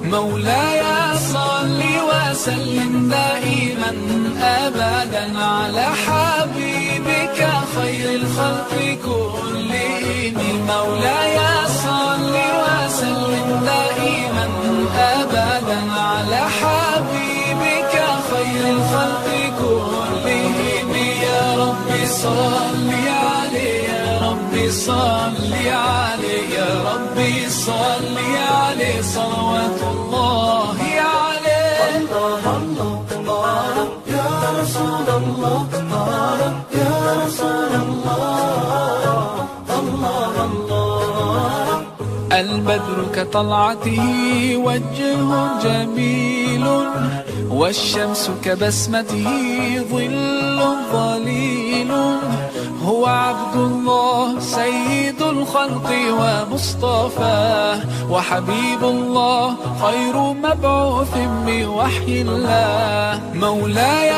مولاي صل وسلم دائما أبدا على حبيبك خير الخلق كلهم. مولاي صل وسلم دائما أبدا على حبيبك خير الخلق كلهم. يا رب صل عليه، يا رب صل عليه، يا رب صل عليه صلوات الله عليه. الله الله الله يا رسول الله، يا رسول الله، الله الله. البدر كطلعته وجه جميل، والشمس كبسمته ظل ظليل. هو عبد الله سيد الخلق ومصطفاه، وحبيب الله خير مبعوث بوحي الله. مولاي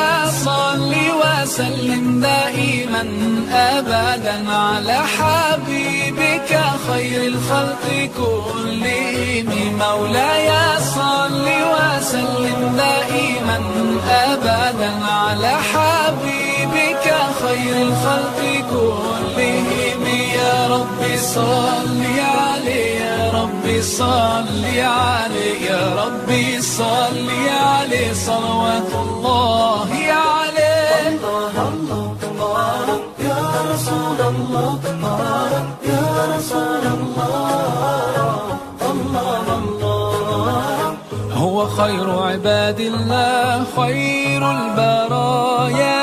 صل وسلم دائما أبدا على حبيبك خير الخلق كلهم. مولاي صل وسلم دائما أبدا على حبيبك خير الخلق كلهم. يا رب صل عليه، يا رب صل عليه، يا رب صل عليه صلوات الله عليه. الله الله الله يا رسول الله، يا رسول الله، الله الله. هو خير عباد الله خير البرايا،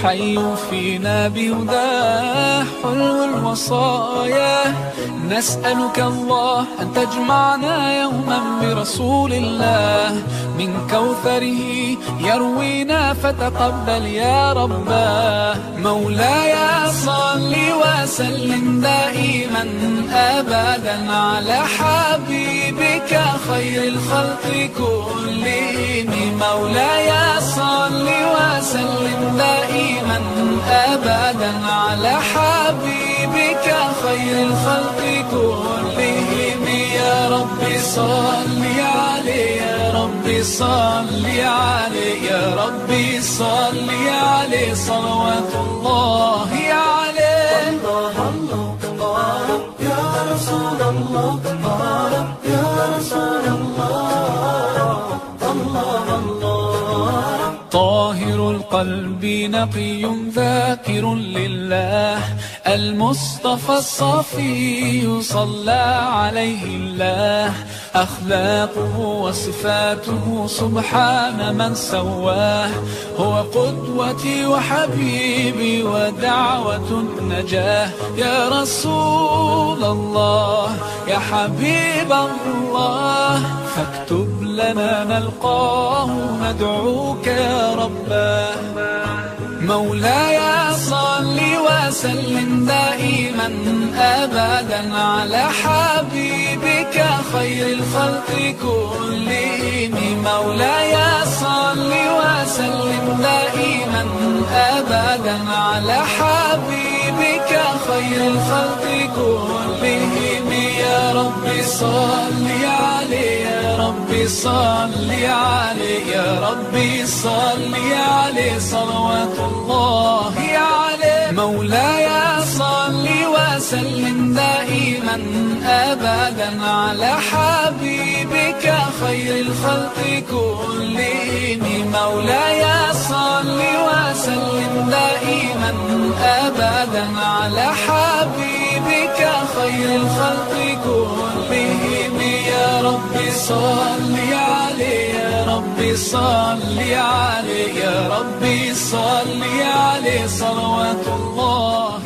حي فينا بهداه حلو الوصايا. نسألك الله أن تجمعنا يوما برسول الله، من كوثره يروينا فتقبل يا رباه. مولاي صل وسلم دائما أبدا على حبيبك خير الخلق كلهم. مولاي صل وسلم دائما أبدا على حبيبك خير الخلق كلهم. يا رب صل عليه، يا رب صل عليه، يا رب صل عليه صلوات الله عليه. الله الله الله يا رسول الله، يا رسول الله، الله الله. طاهر القلب نقي ذاكر لله، المصطفى الصفي صلى عليه الله. أخلاقه وصفاته سبحان من سواه، هو قدوتي وحبيبي ودعوة النجاة. يا رسول الله، يا حبيب الله، فاكتب لنا نلقاه ندعوك يا رباه. مولاي صل وسلم دائما أبدا على حبيبك خير الخلق كلهم. مولاي صل وسلم دائما أبدا على حبيبك خير الخلق كلهم. يا رب صل عليه، يا رب صل عليه، يا رب صل عليه صلوات الله عليه. مولاي صل وسلم دائما أبدا على حبيبك خير الخلق كلهم. مولاي صل وسلم دائما أبدا على حبيبك خير الخلق كلهم. يا رب صل عليه، يا رب صل عليه، يا رب صل عليه صلوات الله